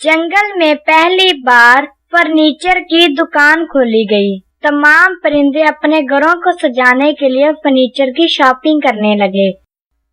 जंगल में पहली बार फर्नीचर की दुकान खोली गई। तमाम परिंदे अपने घरों को सजाने के लिए फर्नीचर की शॉपिंग करने लगे।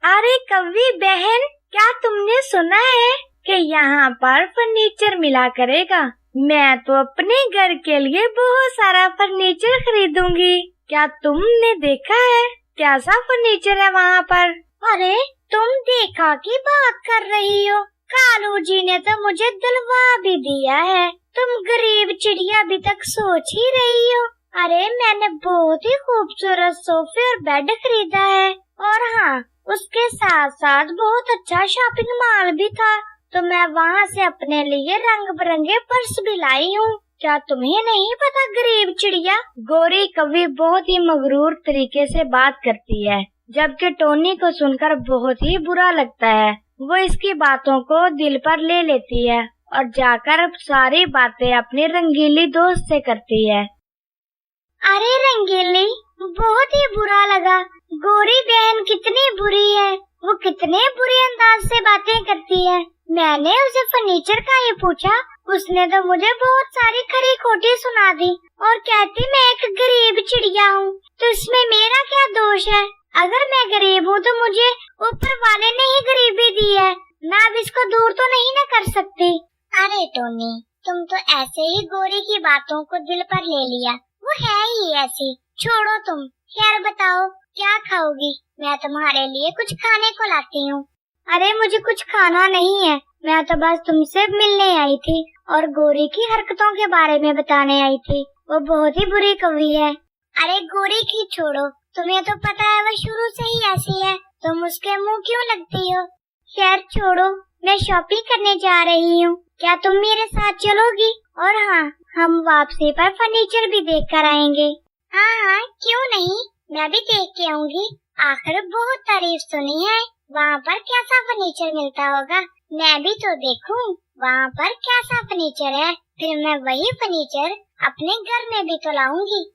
अरे कौवी बहन, क्या तुमने सुना है कि यहाँ पर फर्नीचर मिला करेगा? मैं तो अपने घर के लिए बहुत सारा फर्नीचर खरीदूंगी। क्या तुमने देखा है कैसा फर्नीचर है वहाँ पर? अरे तुम देखा की बात कर रही हो? कालू जी ने तो मुझे दिलवा भी दिया है। तुम गरीब चिड़िया अभी तक सोच ही रही हो। अरे मैंने बहुत ही खूबसूरत सोफे और बेड खरीदा है, और हाँ, उसके साथ साथ बहुत अच्छा शॉपिंग मॉल भी था, तो मैं वहाँ से अपने लिए रंग बिरंगे पर्स भी लाई हूँ। क्या तुम्हें नहीं पता गरीब चिड़िया? गोरी कौवी बहुत ही मगरूर तरीके से बात करती है, जबकि टोनी को सुनकर बहुत ही बुरा लगता है। वो इसकी बातों को दिल पर ले लेती है और जाकर सारी बातें अपनी रंगीली दोस्त से करती है। अरे रंगीली, बहुत ही बुरा लगा। गोरी बहन कितनी बुरी है, वो कितने बुरे अंदाज से बातें करती है। मैंने उसे फर्नीचर का ही पूछा, उसने तो मुझे बहुत सारी खरी खोटी सुना दी और कहती मैं एक गरीब चिड़िया हूँ, तो इसमें मेरा क्या दोष है? अगर मैं गरीब हूँ तो मुझे ऊपर वाले ने ही गरीबी दी है, मैं अब इसको दूर तो नहीं न कर सकती। अरे टोनी, तुम तो ऐसे ही गोरी की बातों को दिल पर ले लिया, वो है ही ऐसी। छोड़ो तुम। खैर बताओ, क्या खाओगी? मैं तुम्हारे लिए कुछ खाने को लाती हूँ। अरे मुझे कुछ खाना नहीं है, मैं तो बस तुमसे मिलने आई थी और गोरी की हरकतों के बारे में बताने आई थी। वो बहुत ही बुरी कौवी है। अरे गोरी की छोड़ो, तुम्हें तो पता है वो शुरू से ही ऐसी है, तुम उसके मुंह क्यों लगती हो? खैर छोड़ो, मैं शॉपिंग करने जा रही हूँ, क्या तुम मेरे साथ चलोगी? और हाँ, हम वापसी पर फर्नीचर भी देख कर आएंगे। हाँ, क्यों नहीं, मैं भी देख के आऊंगी। आखिर बहुत तारीफ सुनी है, वहाँ पर कैसा फर्नीचर मिलता होगा, मैं भी तो देखूं वहाँ पर कैसा फर्नीचर है, फिर मैं वही फर्नीचर अपने घर में भी तो लाऊंगी।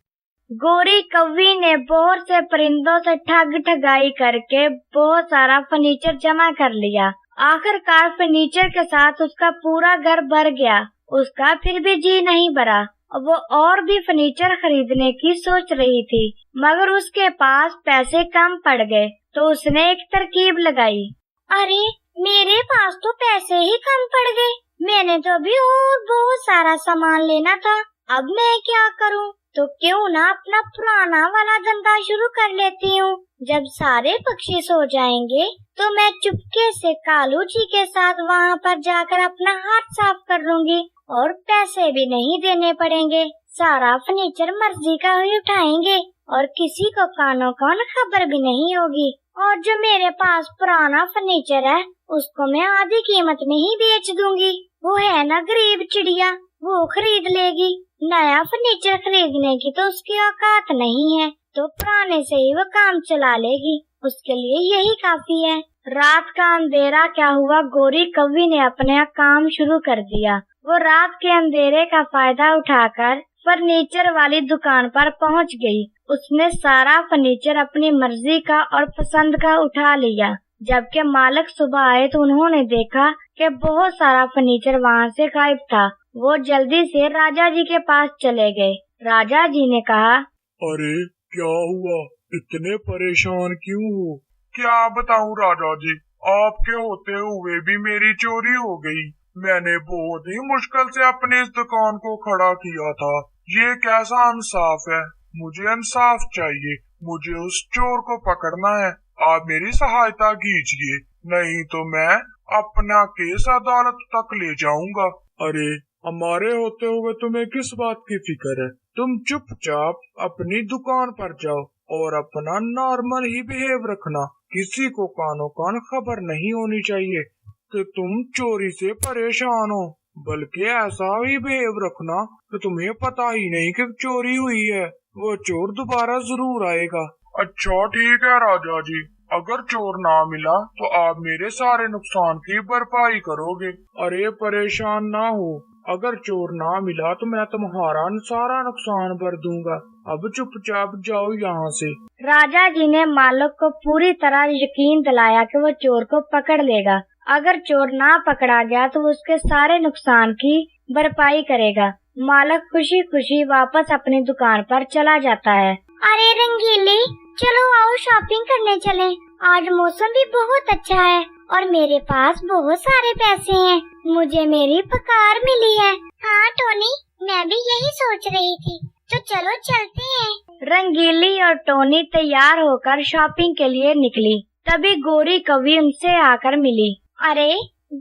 गोरी कौवी ने बहुत से परिंदों से ठगाई करके बहुत सारा फर्नीचर जमा कर लिया। आखिरकार फर्नीचर के साथ उसका पूरा घर भर गया। उसका फिर भी जी नहीं भरा, वो और भी फर्नीचर खरीदने की सोच रही थी, मगर उसके पास पैसे कम पड़ गए, तो उसने एक तरकीब लगाई। अरे मेरे पास तो पैसे ही कम पड़ गए, मैंने तो अभी और बहुत सारा सामान लेना था, अब मैं क्या करूं? तो क्यों ना अपना पुराना वाला धंधा शुरू कर लेती हूँ। जब सारे पक्षी सो जाएंगे तो मैं चुपके से कालू जी के साथ वहाँ पर जाकर अपना हाथ साफ कर लूंगी और पैसे भी नहीं देने पड़ेंगे। सारा फर्नीचर मर्जी का ही उठाएंगे और किसी को कानो कान खबर भी नहीं होगी। और जो मेरे पास पुराना फर्नीचर है उसको मैं आधी कीमत में ही बेच दूंगी। वो है ना गरीब चिड़िया, वो खरीद लेगी। नया फर्नीचर खरीदने की तो उसकी औकात नहीं है, तो पुराने से ही वो काम चला लेगी, उसके लिए यही काफी है। रात का अंधेरा क्या हुआ, गोरी कौवी ने अपना काम शुरू कर दिया। वो रात के अंधेरे का फायदा उठाकर फर्नीचर वाली दुकान पर पहुंच गई। उसने सारा फर्नीचर अपनी मर्जी का और पसंद का उठा लिया। जबकि मालिक सुबह आए तो उन्होंने देखा कि बहुत सारा फर्नीचर वहाँ से गायब था। वो जल्दी से राजा जी के पास चले गए। राजा जी ने कहा, अरे क्या हुआ, इतने परेशान क्यों हो? क्या बताऊं राजा जी, आपके होते हुए भी मेरी चोरी हो गई। मैंने बहुत ही मुश्किल से अपनी इस दुकान को खड़ा किया था। ये कैसा इंसाफ है? मुझे इंसाफ चाहिए, मुझे उस चोर को पकड़ना है। आप मेरी सहायता कीजिए, नहीं तो मैं अपना केस अदालत तक ले जाऊंगा। अरे हमारे होते हुए तुम्हें किस बात की फिक्र है? तुम चुपचाप अपनी दुकान पर जाओ और अपना नॉर्मल ही बिहेव रखना। किसी को कानो कान खबर नहीं होनी चाहिए कि तुम चोरी से परेशान हो, बल्कि ऐसा ही बिहेव रखना कि तुम्हें पता ही नहीं कि चोरी हुई है। वो चोर दोबारा जरूर आएगा। अच्छा ठीक है राजा जी, अगर चोर ना मिला तो आप मेरे सारे नुकसान की भरपाई करोगे। अरे परेशान ना हो, अगर चोर ना मिला तो मैं तुम्हारा सारा नुकसान भर दूंगा। अब चुपचाप जाओ यहाँ से। राजा जी ने मालिक को पूरी तरह यकीन दिलाया कि वो चोर को पकड़ लेगा। अगर चोर ना पकड़ा गया तो उसके सारे नुकसान की भरपाई करेगा। मालिक खुशी खुशी वापस अपनी दुकान पर चला जाता है। अरे रंगीली, चलो आओ शॉपिंग करने चलें। आज मौसम भी बहुत अच्छा है और मेरे पास बहुत सारे पैसे हैं। मुझे मेरी पगार मिली है। हाँ टोनी, मैं भी यही सोच रही थी, तो चलो चलते हैं। रंगीली और टोनी तैयार होकर शॉपिंग के लिए निकली। तभी गोरी कौवी उनसे आकर मिली। अरे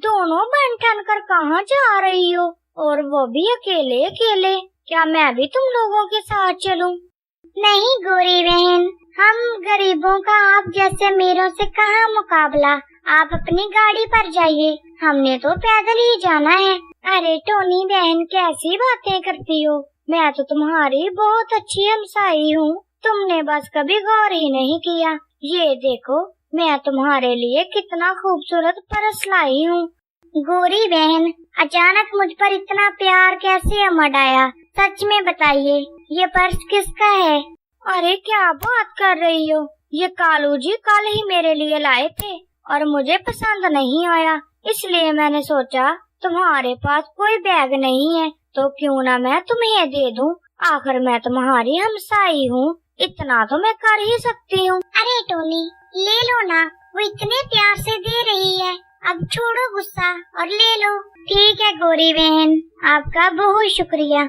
दोनों बन ठन कर कहाँ जा रही हो, और वो भी अकेले अकेले? क्या मैं भी तुम लोगों के साथ चलूं? नहीं गोरी बहन, हम गरीबों का आप जैसे अमीरों से कहाँ मुकाबला। आप अपनी गाड़ी पर जाइए, हमने तो पैदल ही जाना है। अरे टोनी बहन, कैसी बातें करती हो? मैं तो तुम्हारी बहुत अच्छी हमसाई हूँ, तुमने बस कभी गौर ही नहीं किया। ये देखो, मैं तुम्हारे लिए कितना खूबसूरत पर्स लाई हूँ। गोरी बहन, अचानक मुझ पर इतना प्यार कैसे उमड़ आया? सच में बताइए, ये पर्स किसका है? अरे क्या बात कर रही हो? ये कालू जी कल ही मेरे लिए लाए थे और मुझे पसंद नहीं आया, इसलिए मैंने सोचा तुम्हारे पास कोई बैग नहीं है तो क्यों ना मैं तुम्हें दे दूं। आखिर मैं तुम्हारी हमसाई हूँ, इतना तो मैं कर ही सकती हूँ। अरे टोनी, ले लो ना, वो इतने प्यार से दे रही है। अब छोड़ो गुस्सा और ले लो। ठीक है गोरी बहन, आपका बहुत शुक्रिया।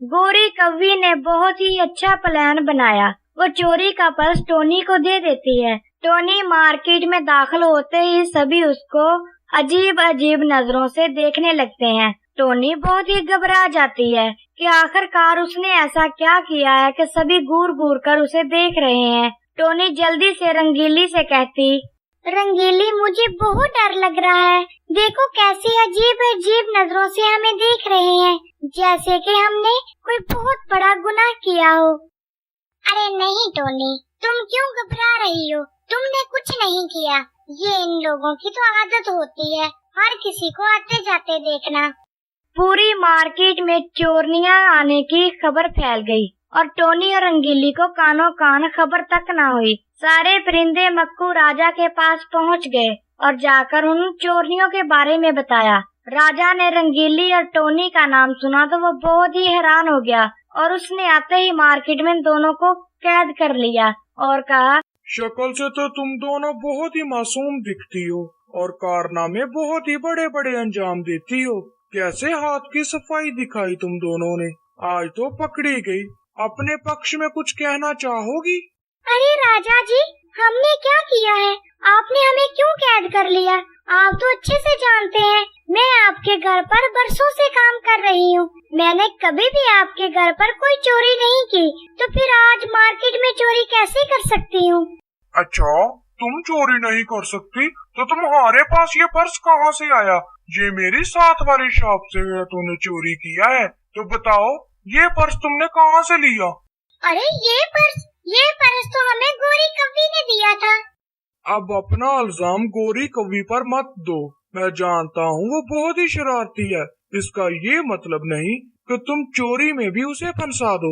गोरी कौवी ने बहुत ही अच्छा प्लान बनाया। वो चोरी का पर्स टोनी को दे देती है। टोनी मार्केट में दाखिल होते ही सभी उसको अजीब अजीब नजरों से देखने लगते हैं। टोनी बहुत ही घबरा जाती है कि आखिरकार उसने ऐसा क्या किया है कि सभी घूर घूर कर उसे देख रहे हैं। टोनी जल्दी से रंगीली से कहती, रंगीली, मुझे बहुत डर लग रहा है। देखो कैसी अजीब अजीब नजरों से हमें देख रहे हैं, जैसे कि हमने कोई बहुत बड़ा गुनाह किया हो। अरे नहीं टोनी, तुम क्यों घबरा रही हो? तुमने कुछ नहीं किया। ये इन लोगों की तो आदत होती है, हर किसी को आते जाते देखना। पूरी मार्केट में चोरनियां आने की खबर फैल गई और टोनी और रंगीली को कानों कान खबर तक न हुई। सारे परिंदे मक्कू राजा के पास पहुंच गए और जाकर उन चोरनियों के बारे में बताया। राजा ने रंगीली और टोनी का नाम सुना तो वो बहुत ही हैरान हो गया और उसने आते ही मार्केट में दोनों को कैद कर लिया और कहा, शक्ल से तो तुम दोनों बहुत ही मासूम दिखती हो और कारनामे बहुत ही बड़े बड़े अंजाम देती हो। कैसे हाथ की सफाई दिखाई तुम दोनों ने, आज तो पकड़ी गई। अपने पक्ष में कुछ कहना चाहोगी? अरे राजा जी, हमने क्या किया है? आपने हमें क्यों कैद कर लिया? आप तो अच्छे से जानते हैं, मैं आपके घर पर बरसों से काम कर रही हूँ। मैंने कभी भी आपके घर पर कोई चोरी नहीं की, तो फिर आज मार्केट में चोरी कैसे कर सकती हूँ? अच्छा, तुम चोरी नहीं कर सकती तो तुम्हारे पास ये पर्स कहाँ से आया? ये मेरी साथ वाली शॉप से है, तूने चोरी किया है तो बताओ, ये पर्स तुमने कहाँ से लिया? अरे ये पर्स तो हमें गोरी कौवी ने दिया था। अब अपना इल्जाम गोरी कौवी पर मत दो। मैं जानता हूँ वो बहुत ही शरारती है, इसका ये मतलब नहीं कि तुम चोरी में भी उसे फंसा दो।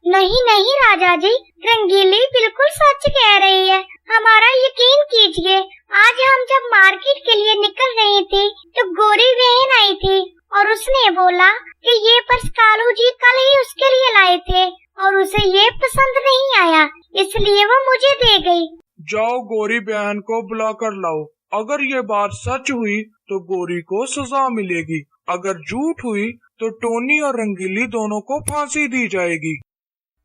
नहीं नहीं राजा जी, रंगीली बिल्कुल सच कह रही है, हमारा यकीन कीजिए। आज हम जब मार्केट के लिए निकल रहे थे तो गोरी बहन आई थी और उसने बोला कि ये पर्स कालू जी कल ही उसके लिए लाए थे और उसे ये पसंद नहीं आया, इसलिए वो मुझे दे गई। जाओ गोरी बहन को बुला कर लाओ। अगर ये बात सच हुई तो गोरी को सजा मिलेगी, अगर झूठ हुई तो टोनी और रंगीली दोनों को फांसी दी जाएगी।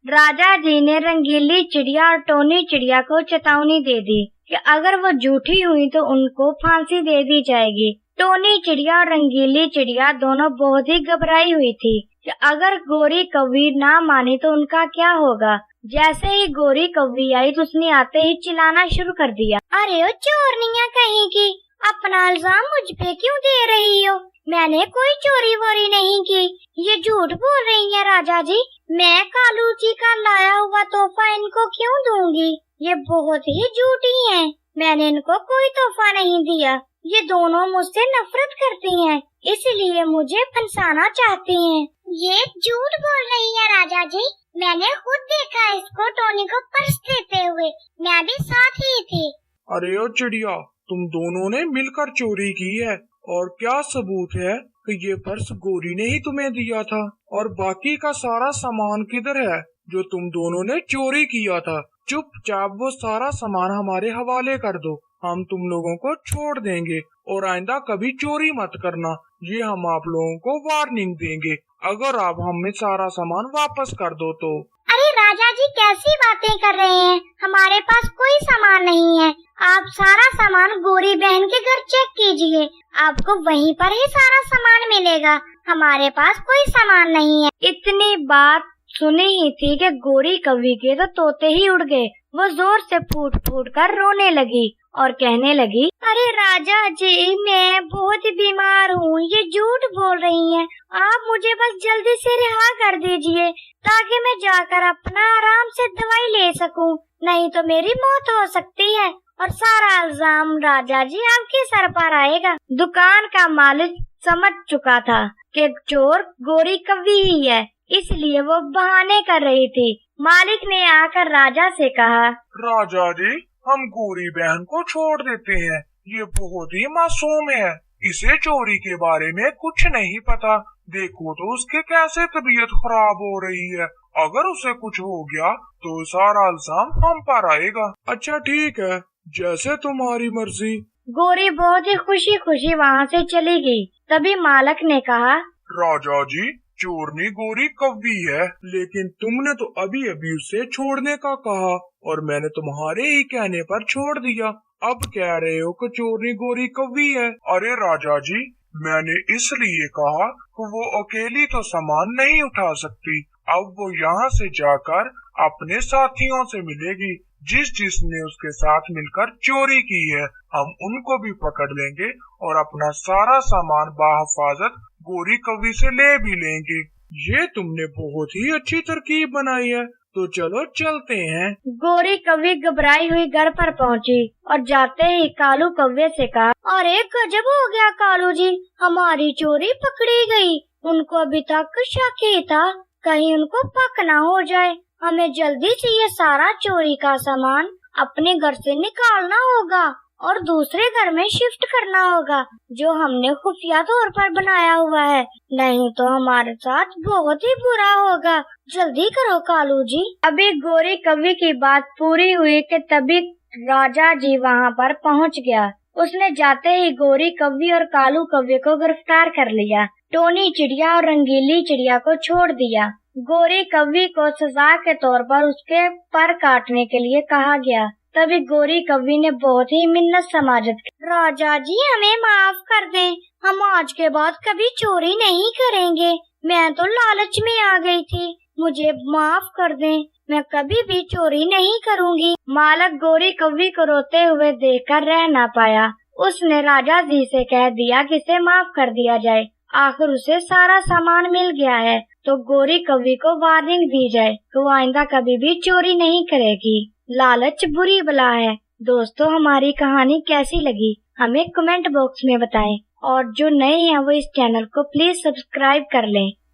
राजा जी ने रंगीली चिड़िया और टोनी चिड़िया को चेतावनी दे दी कि अगर वो झूठी हुई तो उनको फांसी दे दी जाएगी। टोनी चिड़िया और रंगीली चिड़िया दोनों बहुत ही घबराई हुई थी कि अगर गोरी कौवी ना मानी तो उनका क्या होगा। जैसे ही गोरी कौवी आई तो उसने आते ही चिल्लाना शुरू कर दिया, अरे ओ चोरनियां कहीं की, अपना इल्जाम मुझ पे क्यों दे रही हो? मैंने कोई चोरी वोरी नहीं की, ये झूठ बोल रही है राजा जी। मैं कालू जी का लाया हुआ तोहफा इनको क्यों दूंगी? ये बहुत ही झूठी हैं। मैंने इनको कोई तोहफा नहीं दिया। ये दोनों मुझसे नफरत करती हैं, इसलिए मुझे फंसाना चाहती हैं। ये झूठ बोल रही है राजा जी, मैंने खुद देखा इसको टोनी को पर्स देते हुए, मैं भी साथ ही थी। अरे ओ चिड़िया, तुम दोनों ने मिलकर चोरी की है। और क्या सबूत है कि ये पर्स गोरी ने ही तुम्हें दिया था? और बाकी का सारा सामान किधर है जो तुम दोनों ने चोरी किया था? चुपचाप वो सारा सामान हमारे हवाले कर दो, हम तुम लोगों को छोड़ देंगे और आइंदा कभी चोरी मत करना। ये हम आप लोगों को वार्निंग देंगे अगर आप हमें सारा सामान वापस कर दो तो। अरे राजा जी, कैसी बातें कर रहे हैं? हमारे पास कोई सामान नहीं है। आप सारा सामान गौरी बहन के घर चेक कीजिए, आपको वहीं पर ही सारा सामान मिलेगा। हमारे पास कोई सामान नहीं है। इतनी बात सुनी ही थी कि गौरी कौवी के तो तोते ही उड़ गए। वो जोर से फूट फूट कर रोने लगी और कहने लगी, अरे राजा जी, मैं बहुत बीमार हूँ, ये झूठ बोल रही हैं। आप मुझे बस जल्दी से रिहा कर दीजिए ताकि मैं जाकर अपना आराम से दवाई ले सकूं, नहीं तो मेरी मौत हो सकती है और सारा इल्जाम राजा जी आपके सर पर आएगा। दुकान का मालिक समझ चुका था कि चोर गौरी कौवी ही है, इसलिए वो बहाने कर रही थी। मालिक ने आकर राजा से कहा, राजा जी, हम गौरी बहन को छोड़ देते हैं, ये बहुत ही मासूम है, इसे चोरी के बारे में कुछ नहीं पता। देखो तो उसके कैसे तबीयत खराब हो रही है, अगर उसे कुछ हो गया तो सारा इल्जाम हम पर आएगा। अच्छा ठीक है, जैसे तुम्हारी मर्जी। गौरी बहुत ही खुशी खुशी वहाँ से चली गई। तभी मालिक ने कहा, राजा जी, चोरनी गौरी कौवी है, लेकिन तुमने तो अभी अभी उसे छोड़ने का कहा और मैंने तुम्हारे ही कहने पर छोड़ दिया। अब कह रहे हो कि चोरनी गौरी कौवी है। अरे राजा जी, मैंने इसलिए कहा कि वो अकेली तो सामान नहीं उठा सकती, अब वो यहाँ से जाकर अपने साथियों से मिलेगी जिसने उसके साथ मिलकर चोरी की है। हम उनको भी पकड़ लेंगे और अपना सारा सामान बाहिफाजत गौरी कौवी से ले भी लेंगे। ये तुमने बहुत ही अच्छी तरकीब बनाई है, तो चलो चलते हैं। गौरी कौवी घबराई हुई घर पर पहुंची और जाते ही कालू कौवे से कहा, अरे गजब हो गया कालू जी, हमारी चोरी पकड़ी गई। उनको अभी तक शक ही था कहीं उनको पक ना हो जाए। हमें जल्दी से ये सारा चोरी का सामान अपने घर से निकालना होगा और दूसरे घर में शिफ्ट करना होगा जो हमने खुफिया तौर पर बनाया हुआ है, नहीं तो हमारे साथ बहुत ही बुरा होगा। जल्दी करो कालू जी। अभी गौरी कौवी की बात पूरी हुई कि तभी राजा जी वहाँ पर पहुँच गया। उसने जाते ही गौरी कौवी और कालू कौवे को गिरफ्तार कर लिया। टोनी चिड़िया और रंगीली चिड़िया को छोड़ दिया। गौरी कौवी को सजा के तौर पर उसके पर काटने के लिए कहा गया। तभी गौरी कौवी ने बहुत ही मिन्नत समाजत की, राजा जी हमें माफ कर दें, हम आज के बाद कभी चोरी नहीं करेंगे। मैं तो लालच में आ गई थी, मुझे माफ कर दें, मैं कभी भी चोरी नहीं करूंगी। मालिक गौरी कौवी को रोते हुए देखकर रह न पाया। उसने राजा जी से कह दिया कि इसे माफ कर दिया जाए। आखिर उसे सारा सामान मिल गया है, तो गौरी कौवी को वार्निंग दी जाए कि वो आइंदा कभी भी चोरी नहीं करेगी। लालच बुरी बला है। दोस्तों, हमारी कहानी कैसी लगी हमें कमेंट बॉक्स में बताएं और जो नए हैं वो इस चैनल को प्लीज सब्सक्राइब कर लें।